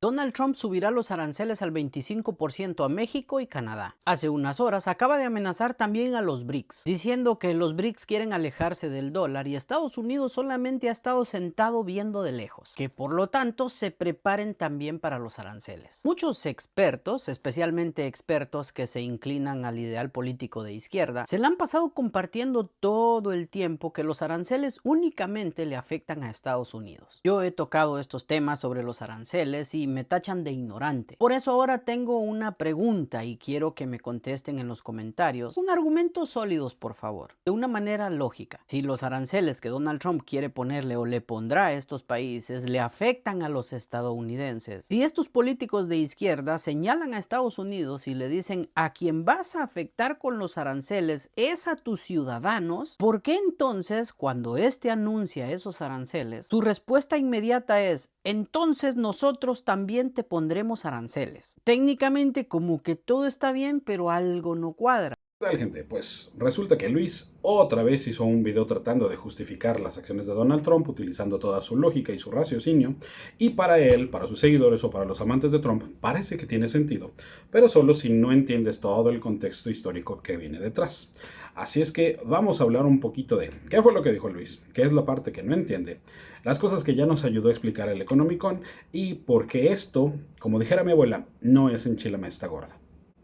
Donald Trump subirá los aranceles al 25% a México y Canadá. Hace unas horas acaba de amenazar también a los BRICS, diciendo que los BRICS quieren alejarse del dólar y Estados Unidos solamente ha estado sentado viendo de lejos, que por lo tanto se preparen también para los aranceles. Muchos expertos, especialmente expertos que se inclinan al ideal político de izquierda, se la han pasado compartiendo todo el tiempo que los aranceles únicamente le afectan a Estados Unidos. Yo he tocado estos temas sobre los aranceles y me tachan de ignorante. Por eso ahora tengo una pregunta y quiero que me contesten en los comentarios con argumentos sólidos, por favor, de una manera lógica. Si los aranceles que Donald Trump quiere ponerle o le pondrá a estos países le afectan a los estadounidenses, si estos políticos de izquierda señalan a Estados Unidos y le dicen a quien vas a afectar con los aranceles es a tus ciudadanos, ¿por qué entonces cuando este anuncia esos aranceles, su respuesta inmediata es: entonces nosotros también te pondremos aranceles? Técnicamente como que todo está bien, pero algo no cuadra. ¿Qué tal, gente? Pues resulta que Luis otra vez hizo un video tratando de justificar las acciones de Donald Trump utilizando toda su lógica y su raciocinio, y para él, para sus seguidores o para los amantes de Trump parece que tiene sentido, pero solo si no entiendes todo el contexto histórico que viene detrás. Así es que vamos a hablar un poquito de qué fue lo que dijo Luis, qué es la parte que no entiende, las cosas que ya nos ayudó a explicar el Economicon y por qué esto, como dijera mi abuela, no es enchilame esta gorda.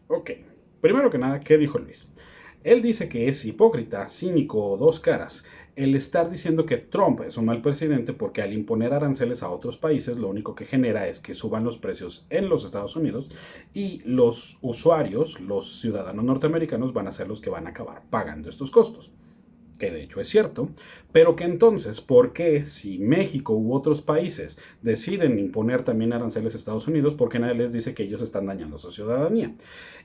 Ok. Primero que nada, ¿qué dijo Luis? Él dice que es hipócrita, cínico o dos caras el estar diciendo que Trump es un mal presidente porque al imponer aranceles a otros países lo único que genera es que suban los precios en los Estados Unidos y los usuarios, los ciudadanos norteamericanos van a ser los que van a acabar pagando estos costos. Que de hecho es cierto, pero que entonces, ¿por qué si México u otros países deciden imponer también aranceles a Estados Unidos, por qué nadie les dice que ellos están dañando a su ciudadanía?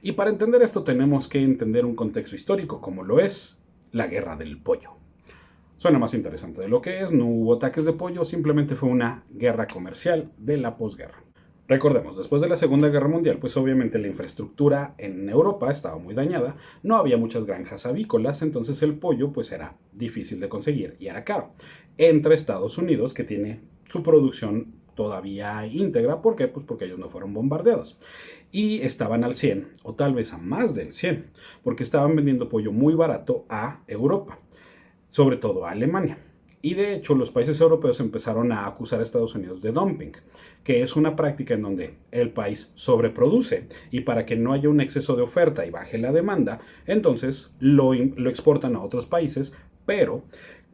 Y para entender esto tenemos que entender un contexto histórico como lo es la Guerra del Pollo. Suena más interesante de lo que es, no hubo ataques de pollo, simplemente fue una guerra comercial de la posguerra. Recordemos, después de la Segunda Guerra Mundial, pues obviamente la infraestructura en Europa estaba muy dañada, no había muchas granjas avícolas, entonces el pollo pues era difícil de conseguir y era caro. Entra Estados Unidos, que tiene su producción todavía íntegra, ¿por qué? Pues porque ellos no fueron bombardeados. Y estaban al 100, o tal vez a más del 100, porque estaban vendiendo pollo muy barato a Europa, sobre todo a Alemania. Y de hecho los países europeos empezaron a acusar a Estados Unidos de dumping, que es una práctica en donde el país sobreproduce y para que no haya un exceso de oferta y baje la demanda, entonces lo exportan a otros países, pero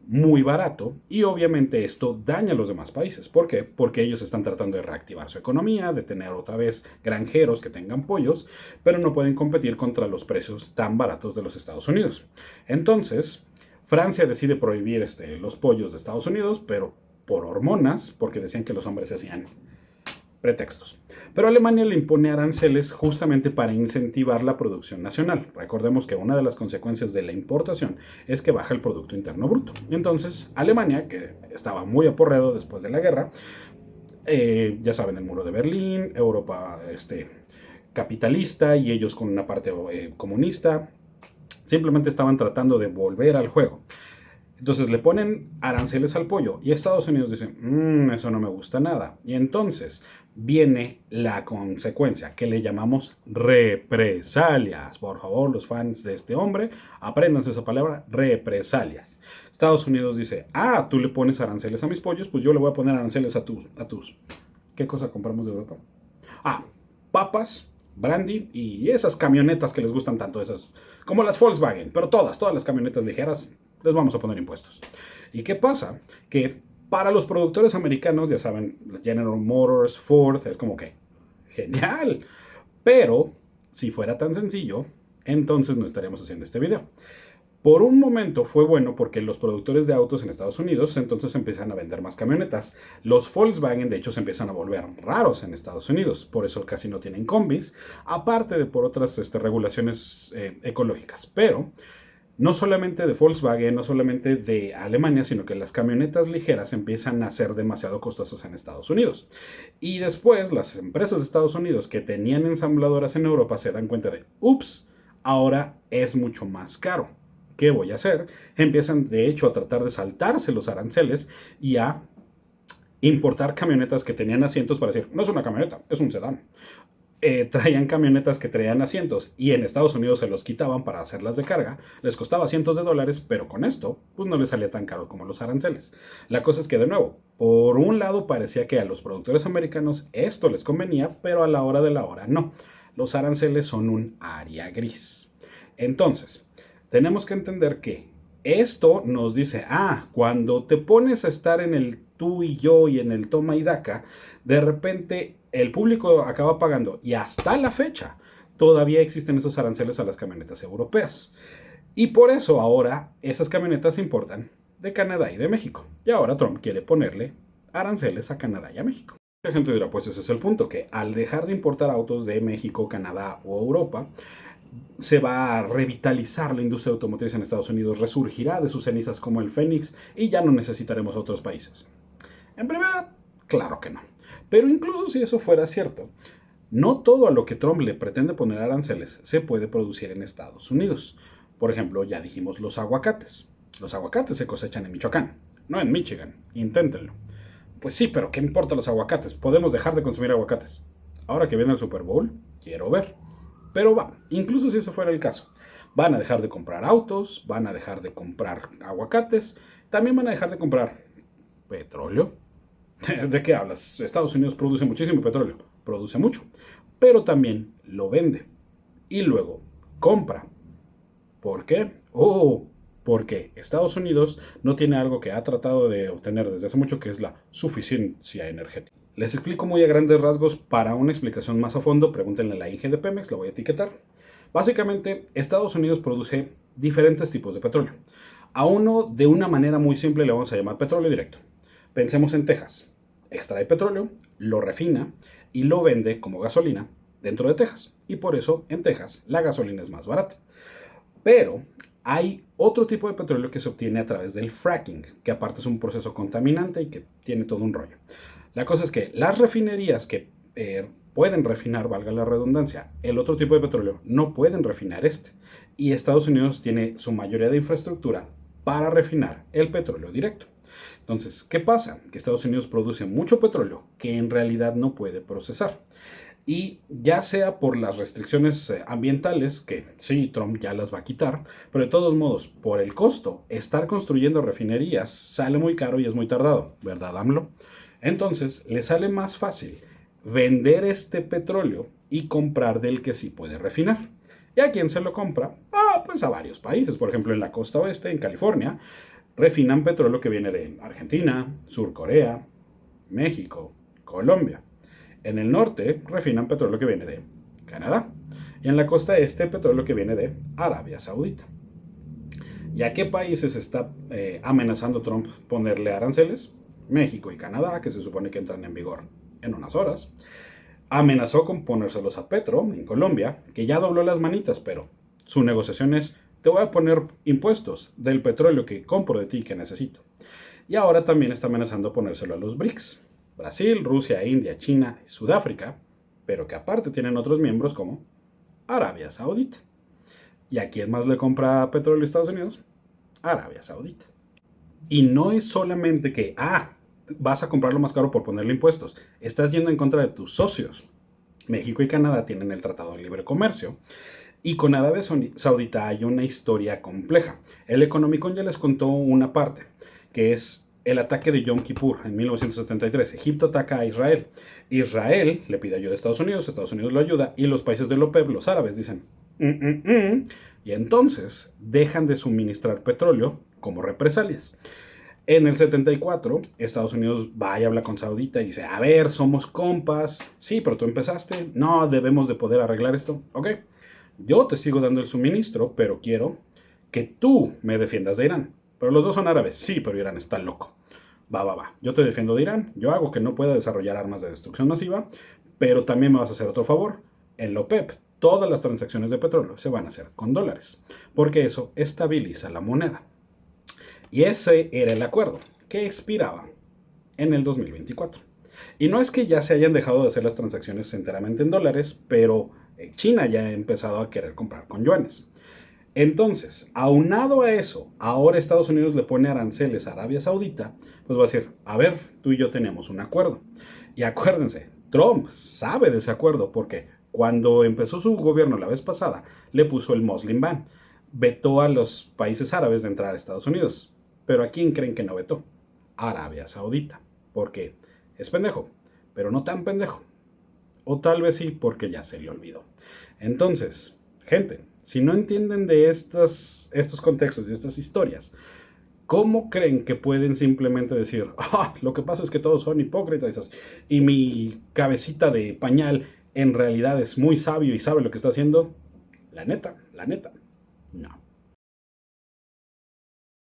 muy barato, y obviamente esto daña a los demás países. ¿Por qué? Porque ellos están tratando de reactivar su economía, de tener otra vez granjeros que tengan pollos, pero no pueden competir contra los precios tan baratos de los Estados Unidos. Entonces Francia decide prohibir los pollos de Estados Unidos, pero por hormonas, porque decían que los hombres se hacían pretextos. Pero Alemania le impone aranceles justamente para incentivar la producción nacional. Recordemos que una de las consecuencias de la importación es que baja el Producto Interno Bruto. Entonces, Alemania, que estaba muy aporreado después de la guerra, ya saben, el muro de Berlín, Europa capitalista y ellos con una parte comunista, simplemente estaban tratando de volver al juego. Entonces le ponen aranceles al pollo y Estados Unidos dice, eso no me gusta nada. Y entonces viene la consecuencia que le llamamos represalias. Por favor, los fans de este hombre, apréndanse esa palabra, represalias. Estados Unidos dice, tú le pones aranceles a mis pollos, pues yo le voy a poner aranceles a tus. ¿Qué cosa compramos de Europa? Papas, brandy y esas camionetas que les gustan tanto, esas como las Volkswagen, pero todas las camionetas ligeras les vamos a poner impuestos. ¿Y qué pasa? Que para los productores americanos, ya saben, General Motors, Ford, es como que genial. Pero si fuera tan sencillo, entonces no estaríamos haciendo este video. Por un momento fue bueno porque los productores de autos en Estados Unidos entonces empiezan a vender más camionetas. Los Volkswagen de hecho se empiezan a volver raros en Estados Unidos, por eso casi no tienen combis, aparte de por otras regulaciones ecológicas. Pero no solamente de Volkswagen, no solamente de Alemania, sino que las camionetas ligeras empiezan a ser demasiado costosas en Estados Unidos. Y después las empresas de Estados Unidos que tenían ensambladoras en Europa se dan cuenta de, ups, ahora es mucho más caro. ¿Qué voy a hacer? Empiezan de hecho a tratar de saltarse los aranceles y a importar camionetas que tenían asientos para decir, no es una camioneta, es un sedán. Traían camionetas que traían asientos y en Estados Unidos se los quitaban para hacerlas de carga, les costaba cientos de dólares, pero con esto pues no les salía tan caro como los aranceles. La cosa es que de nuevo, por un lado parecía que a los productores americanos esto les convenía, pero a la hora de la hora no. Los aranceles son un área gris. Entonces, tenemos que entender que esto nos dice, cuando te pones a estar en el tú y yo y en el toma y daca, de repente el público acaba pagando y hasta la fecha todavía existen esos aranceles a las camionetas europeas. Y por eso ahora esas camionetas se importan de Canadá y de México. Y ahora Trump quiere ponerle aranceles a Canadá y a México. La gente dirá, pues ese es el punto, que al dejar de importar autos de México, Canadá o Europa, se va a revitalizar la industria automotriz en Estados Unidos, resurgirá de sus cenizas como el Fénix y ya no necesitaremos otros países. En primera, claro que no. Pero incluso si eso fuera cierto, no todo a lo que Trump le pretende poner aranceles se puede producir en Estados Unidos. Por ejemplo, ya dijimos los aguacates. Los aguacates se cosechan en Michoacán, no en Michigan. Inténtenlo. Pues sí, pero ¿qué importa los aguacates? Podemos dejar de consumir aguacates. Ahora que viene el Super Bowl, quiero ver. Pero incluso si eso fuera el caso, van a dejar de comprar autos, van a dejar de comprar aguacates, también van a dejar de comprar petróleo. ¿De qué hablas? Estados Unidos produce muchísimo petróleo, produce mucho, pero también lo vende y luego compra. ¿Por qué? Porque Estados Unidos no tiene algo que ha tratado de obtener desde hace mucho, que es la suficiencia energética. Les explico muy a grandes rasgos. Para una explicación más a fondo, pregúntenle a la Inge de Pemex, la voy a etiquetar. Básicamente, Estados Unidos produce diferentes tipos de petróleo. A uno, de una manera muy simple, le vamos a llamar petróleo directo. Pensemos en Texas. Extrae petróleo, lo refina y lo vende como gasolina dentro de Texas. Y por eso, en Texas, la gasolina es más barata. Pero hay otro tipo de petróleo que se obtiene a través del fracking, que aparte es un proceso contaminante y que tiene todo un rollo. La cosa es que las refinerías que pueden refinar, valga la redundancia, el otro tipo de petróleo, no pueden refinar este. Y Estados Unidos tiene su mayoría de infraestructura para refinar el petróleo directo. Entonces, ¿qué pasa? Que Estados Unidos produce mucho petróleo que en realidad no puede procesar. Y ya sea por las restricciones ambientales, que sí, Trump ya las va a quitar, pero de todos modos, por el costo, estar construyendo refinerías sale muy caro y es muy tardado, ¿verdad, AMLO? Entonces, le sale más fácil vender este petróleo y comprar del que sí puede refinar. ¿Y a quién se lo compra? Pues a varios países. Por ejemplo, en la costa oeste, en California, refinan petróleo que viene de Argentina, Sur Corea, México, Colombia. En el norte, refinan petróleo que viene de Canadá. Y en la costa este, petróleo que viene de Arabia Saudita. ¿Y a qué países está amenazando Trump ponerle aranceles? México y Canadá, que se supone que entran en vigor en unas horas. Amenazó con ponérselos a Petro, en Colombia, que ya dobló las manitas, pero su negociación es, te voy a poner impuestos del petróleo que compro de ti y que necesito. Y ahora también está amenazando ponérselo a los BRICS. Brasil, Rusia, India, China y Sudáfrica, pero que aparte tienen otros miembros como Arabia Saudita. ¿Y a quién más le compra petróleo a Estados Unidos? Arabia Saudita. Y no es solamente que, vas a comprarlo más caro por ponerle impuestos. Estás yendo en contra de tus socios. México y Canadá tienen el Tratado de Libre Comercio. Y con Arabia Saudita hay una historia compleja. El Economicón ya les contó una parte, que es el ataque de Yom Kippur en 1973. Egipto ataca a Israel. Israel le pide ayuda a Estados Unidos lo ayuda, y los países de la OPEP, los árabes, dicen y entonces dejan de suministrar petróleo como represalias. En el 74, Estados Unidos va y habla con Saudita y dice, a ver, somos compas. Sí, pero tú empezaste. No, debemos de poder arreglar esto. Ok, yo te sigo dando el suministro, pero quiero que tú me defiendas de Irán. Pero los dos son árabes. Sí, pero Irán está loco. Va. Yo te defiendo de Irán. Yo hago que no pueda desarrollar armas de destrucción masiva, pero también me vas a hacer otro favor. En la OPEP, todas las transacciones de petróleo se van a hacer con dólares, porque eso estabiliza la moneda. Y ese era el acuerdo, que expiraba en el 2024. Y no es que ya se hayan dejado de hacer las transacciones enteramente en dólares, pero China ya ha empezado a querer comprar con yuanes. Entonces, aunado a eso, ahora Estados Unidos le pone aranceles a Arabia Saudita, pues va a decir, a ver, tú y yo tenemos un acuerdo. Y acuérdense, Trump sabe de ese acuerdo porque cuando empezó su gobierno la vez pasada, le puso el Muslim Ban. Vetó a los países árabes de entrar a Estados Unidos. Pero ¿a quién creen que no vetó? Arabia Saudita. Porque es pendejo, pero no tan pendejo. O tal vez sí, porque ya se le olvidó. Entonces, gente, si no entienden de estos contextos y estas historias, ¿cómo creen que pueden simplemente decir, lo que pasa es que todos son hipócritas y mi cabecita de pañal en realidad es muy sabio y sabe lo que está haciendo? La neta, no.